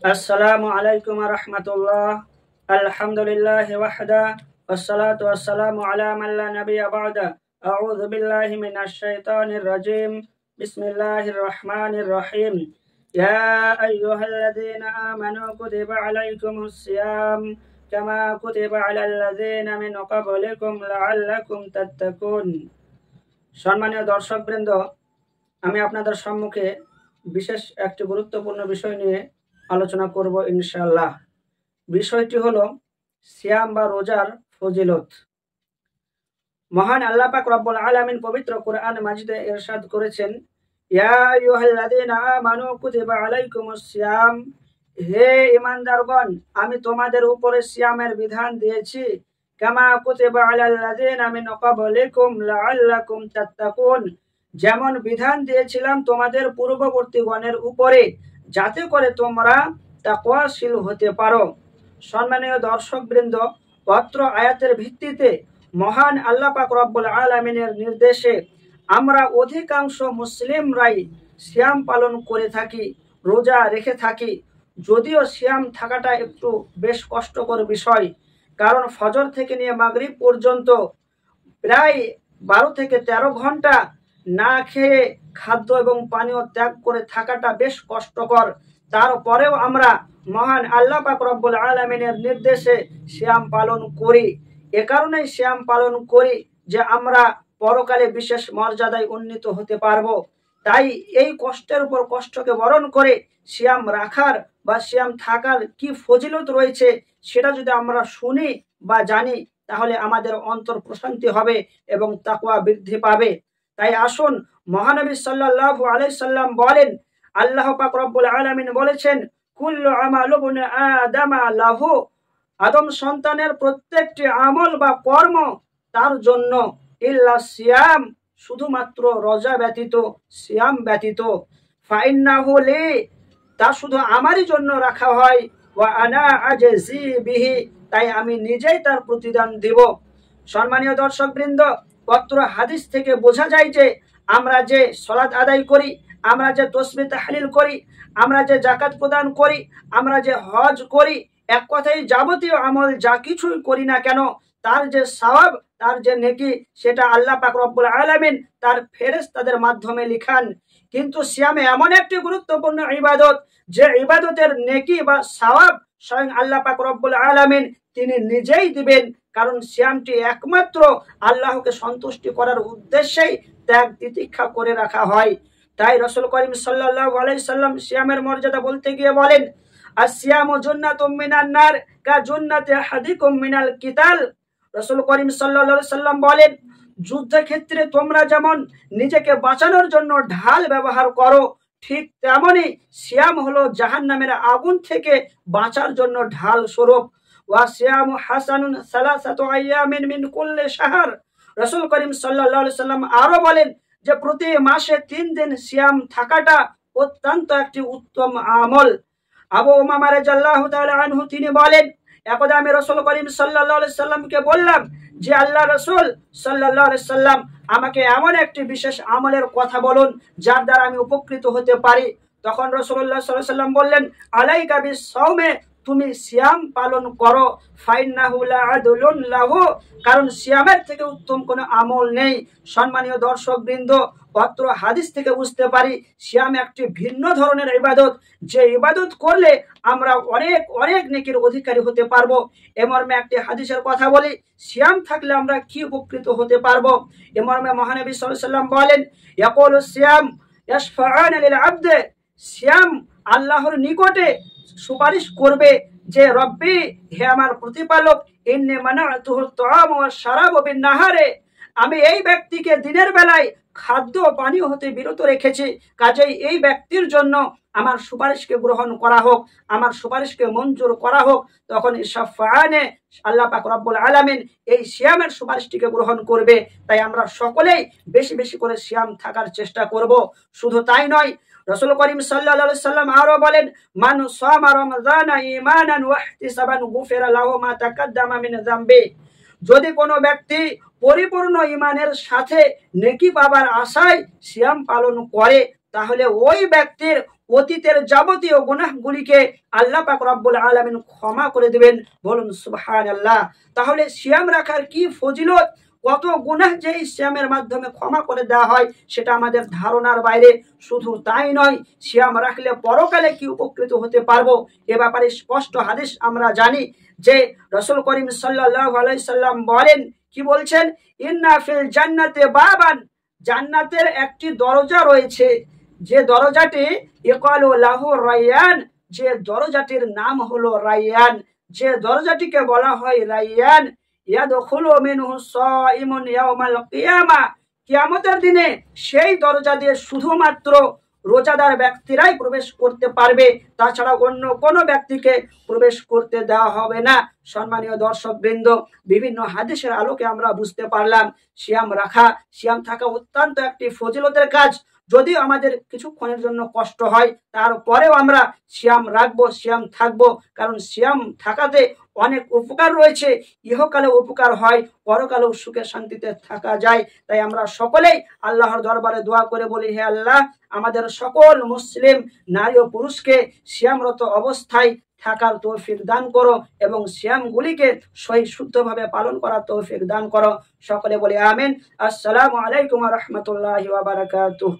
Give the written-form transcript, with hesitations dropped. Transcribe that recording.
আসসালামু আলাইকুম ওয়া রাহমাতুল্লাহ। আলহামদুলিল্লাহি ওয়াহদা ওয়াসসালাতু ওয়াসসালামু আলা মান লা নাবিয়্যা বা'দা। আউযু বিল্লাহি মিনাশ শাইতানির রাজীম। বিসমিল্লাহির রহমানির রহিম। ইয়া আইয়ুহাল্লাযীনা আমানু কুতিবা আলাইকুমুস সিয়াম কামা কুতিবা আলাল লাযীনা মিন ক্বাবলিকুম লাআল্লাকুম তাত্তাকুন। সম্মানীয় দর্শকবৃন্দ, আমি আপনাদের সম্মুখে বিশেষ একটি গুরুত্বপূর্ণ বিষয় নিয়ে আলোচনা করব ইনশাআল্লাহ। বিষয়টি হলো সিয়াম বা রোজার ফজিলত। মহান আল্লাহ পাক রব্বুল আলামিন পবিত্র কোরআন মাজিদে ইরশাদ করেছেন, ইয়া আইয়ুহাল্লাযীনা আমানু কুতিবা আলাইকুমুস সিয়াম, হে ঈমানদারগণ, আমি তোমাদের উপরে সিয়ামের বিধান দিয়েছি, কামা কুতিবা আলাল লাযীনা মিন ক্বাবলিকুম লাআল্লাকুম তাত্তাকুন, যেমন বিধান দিয়েছিলাম তোমাদের পূর্ববর্তীগণের উপরে, যাতে করে তোমরা তাকওয়াশীল হতে পারো। সম্মানীয় দর্শকবৃন্দ, অত্র আয়াতের ভিত্তিতে মহান আল্লাহ পাক রব্বুল আলামিনের নির্দেশে আমরা অধিকাংশ মুসলিমরাই সিয়াম পালন করে থাকি, রোজা রেখে থাকি। যদিও সিয়াম থাকাটা একটু বেশ কষ্টকর বিষয়, কারণ ফজর থেকে নিয়ে মাগরিব পর্যন্ত প্রায় 12 থেকে 13 ঘন্টা না খেয়ে খাদ্য এবং পানীয় ত্যাগ করে থাকাটা বেশ কষ্টকর। তারপরেও আমরা মহান আল্লাহ পাক রব্বুল আলামিনের নির্দেশে সিয়াম পালন করি। এ কারণেই সিয়াম পালন করি যে আমরা পরকালে বিশেষ মর্যাদায় উন্নীত হতে পারবো। তাই এই কষ্টের উপর কষ্টকে বরণ করে সিয়াম রাখার বা সিয়াম থাকার কি ফজিলত রয়েছে সেটা যদি আমরা শুনি বা জানি, তাহলে আমাদের অন্তর প্রশান্তি হবে এবং তাকওয়া বৃদ্ধি পাবে। তাই আসুন, মহানবী সাল্লাল্লাহু আলাইহি সাল্লাম বলেন, আল্লাহ পাক রব্বুল আলামিন বলেছেন, কুল্লু আমালু ইবনে আদামা লাহু, আদম সন্তানের প্রত্যেকটি আমল বা কর্ম তার জন্য, ইল্লা সিয়াম, শুধুমাত্র রোজা ব্যতীত, সিয়াম ব্যতীত, ফাইন্নাহু লি, তা শুধু আমারই জন্য রাখা হয়, ওয়া আনা আজজি বিহি, তাই আমি নিজেই তার প্রতিদান দেব। সম্মানীয় দর্শকবৃন্দ, পত্র হাদিস থেকে বোঝা যায় যে আমরা যে সালাত আদায় করি, আমরা যে তাসবিহ তাহলিল করি, আমরা যে যাকাত প্রদান করি, আমরা যে হজ করি, এক কথায় যাবতীয় আমল যা কিছুই করি না কেন, তার যে সওয়াব, তার যে নেকি, সেটা আল্লাহ পাক রব্বুল আলামিন তার ফেরেশতাদের মাধ্যমে লিখান। কিন্তু সিয়ামে এমন একটি গুরুত্বপূর্ণ ইবাদত, যে ইবাদতের নেকি বা সওয়াব স্বয়ং আল্লাহ পাক রব্বুল আলামিন তিনি নিজেই দিবেন। কারণ সিয়ামটি একমাত্র আল্লাহকে সন্তুষ্টি করার উদ্দেশ্যেই ত্যাগ তিতিক্ষা করে রাখা হয়। তাই রাসূল করিম সাল্লাল্লাহু আলাইহি সাল্লাম সিয়ামের মর্যাদা বলতে গিয়ে বলেন, আসিয়ামু জান্নাতুম মিনান নার কা জান্নাতি আহাদিকুম মিনাল কিতাল। রাসূল করিম সাল্লাল্লাহু আলাইহি সাল্লাম বলেন, যুদ্ধক্ষেত্রে তোমরা যেমন নিজেকে বাঁচানোর জন্য ঢাল ব্যবহার করো, ঠিক তেমনি সিয়াম হলো জাহান্নামের আগুন থেকে বাঁচার জন্য ঢাল স্বরূপ। ওয়া সিয়ামু হাসানুন সালাসাতু আইয়ামিন মিন কুল্লি শাহর। রাসূল করিম সাল্লাল্লাহু আলাইহি সাল্লাম আরো বলেন যে প্রতি মাসে 3 দিন সিয়াম থাকাটা অত্যন্ত একটি উত্তম আমল। আবু উমামা রাদিয়াল্লাহু তাআলা আনহু তিনি বলেন, একদা আমি রাসূল করিম সাল্লাল্লাহু আলাইহি সাল্লামকে বললাম যে আল্লাহ রাসূল সাল্লাল্লাহু আলাইহি সাল্লাম, আমাকে এমন একটি বিশেষ আমলের কথা বলুন যার দ্বারা আমি উপকৃত হতে পারি। তখন রাসূলুল্লাহ সাল্লাল্লাহু আলাইহি সাল্লাম বললেন, আলাইকা বিস-সাওমে, তুমি সিয়াম পালন করো, ফাইন্নাহু লাআদুলুন লাহু, কারণ সিয়ামের থেকে উত্তম কোনো আমল নেই। সম্মানীয় দর্শকবৃন্দ, পত্র হাদিস থেকে বুঝতে পারি সিয়াম একটি ভিন্ন ধরনের ইবাদত, যে ইবাদত করলে আমরা অনেক অনেক নেকির অধিকারী হতে পারবো। এ মর্মে একটি হাদিসের কথা বলি, সিয়াম থাকলে আমরা কি উপকৃত হতে পারবো। এ মর্মে মহানবী সাল্লাল্লাহু আলাইহি সাল্লাম বলেন, ইয়াকুলু সিয়াম ইয়াশফাআনা লিল আবদে, সিয়াম আল্লাহর নিকটে সুপারিশ করবে যে, রব্বি, হে আমার প্রতিপালক, ইন্নী মানাতুহু তাআম ওয়া শারাব বিন নাহারে, আমি এই ব্যক্তিকে দিনের বেলায় খাদ্য পানীয় হতে বিরত রেখেছি, কাজেই এই ব্যক্তির জন্য আমার সুপারিশকে গ্রহণ করা হোক, আমার সুপারিশকে মঞ্জুর করা হোক। তখন শাফাআনে, আল্লাহ পাক রব্বুল আলামিন এই সিয়ামের সুপারিশটিকে গ্রহণ করবে। তাই আমরা সকলেই বেশি বেশি করে সিয়াম থাকার চেষ্টা করব। শুধু তাই নয়, রাসূল করিম সাল্লাল্লাহু আলাইহি সাল্লাম আরো বলেন, মান সামা রমাযানা ঈমানান ওয়া ইহতিসাবান গুফিরা লাহু মা তাকাদ্দামা মিন যামবি, যদি কোনো ব্যক্তি পরিপূর্ণ ঈমানের সাথে নেকি পাবার আশায় সিয়াম পালন করে, তাহলে ওই ব্যক্তির অতীতের যাবতীয় গুনাহগুলিকে আল্লাহ পাক রব্বুল আলামিন ক্ষমা করে দিবেন। বলুন সুবহানাল্লাহ। তাহলে সিয়াম রাখার কি ফজিলত, কত গুনাহ যে সিয়ামের মাধ্যমে ক্ষমা করে দেওয়া হয় সেটা আমাদের ধারণার বাইরে। শুধু তাই নয়, সিয়াম রাখলে পরকালে কি উপকৃত হতে পারবো এ ব্যাপারে স্পষ্ট হাদিস আমরা জানি যে রাসূল করিম সাল্লাল্লাহু আলাইহি সাল্লাম বলেন, কি বলছেন, ইন্না ফিল জান্নাতে বাবান, জান্নাতের একটি দরজা রয়েছে, যে দরজাটি ইকালু লাহু রায়্যান, যে দরজাটির নাম হলো রায়্যান, যে দরজাটিকে বলা হয় রায়্যান, ইয়াদখুলু মিনহু সাইমুন ইয়াউমাল কিয়ামা, কিয়ামতের দিনে সেই দরজা দিয়ে শুধুমাত্র রোজাদার ব্যক্তিরাই প্রবেশ করতে পারবে, তাছাড়া অন্য কোনো ব্যক্তিকে প্রবেশ করতে দেওয়া হবে না। সম্মানীয় দর্শক বৃন্দ, বিভিন্ন হাদিসের আলোকে আমরা বুঝতে পারলাম সিয়াম রাখা, সিয়াম থাকা অত্যন্ত একটি ফজিলতের কাজ। যদিও আমাদের কিছুক্ষণের জন্য কষ্ট হয়, তারপরেও আমরা সিয়াম রাখবো, সিয়াম থাকবো, কারণ সিয়াম থাকাতে অনেক উপকার রয়েছে। ইহকালে উপকার হয়, পরকালেও সুখে শান্তিতে থাকা যায়। তাই আমরা সকলেই আল্লাহর দরবারে দোয়া করে বলি, হে আল্লাহ, আমাদের সকল মুসলিম নারী ও পুরুষকে সিয়ামরত অবস্থায় থাকার তৌফিক দান করো এবং সিয়ামগুলিকে সহি শুদ্ধভাবে পালন করার তৌফিক দান করো। সকলে বলি আমিন। আসসালামু আলাইকুম ওয়া রাহমাতুল্লাহি ওয়া বারাকাতুহু।